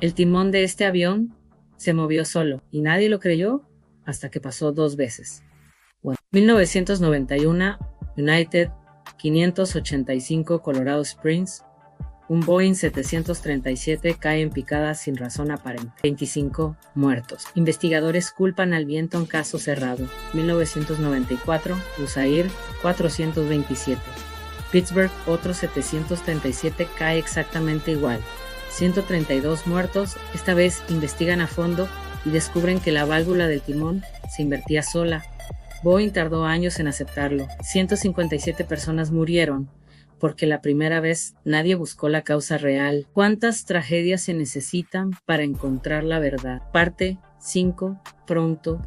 El timón de este avión se movió solo y nadie lo creyó hasta que pasó 2 veces. Bueno, 1991, United 585 Colorado Springs, un Boeing 737 cae en picada sin razón aparente. 25 muertos. Investigadores culpan al viento en caso cerrado. 1994, USAIR 427. Pittsburgh, otro 737 cae exactamente igual. 132 muertos. Esta vez investigan a fondo y descubren que la válvula del timón se invertía sola. Boeing tardó años en aceptarlo. 157 personas murieron porque la primera vez nadie buscó la causa real. ¿Cuántas tragedias se necesitan para encontrar la verdad? Parte 5, pronto.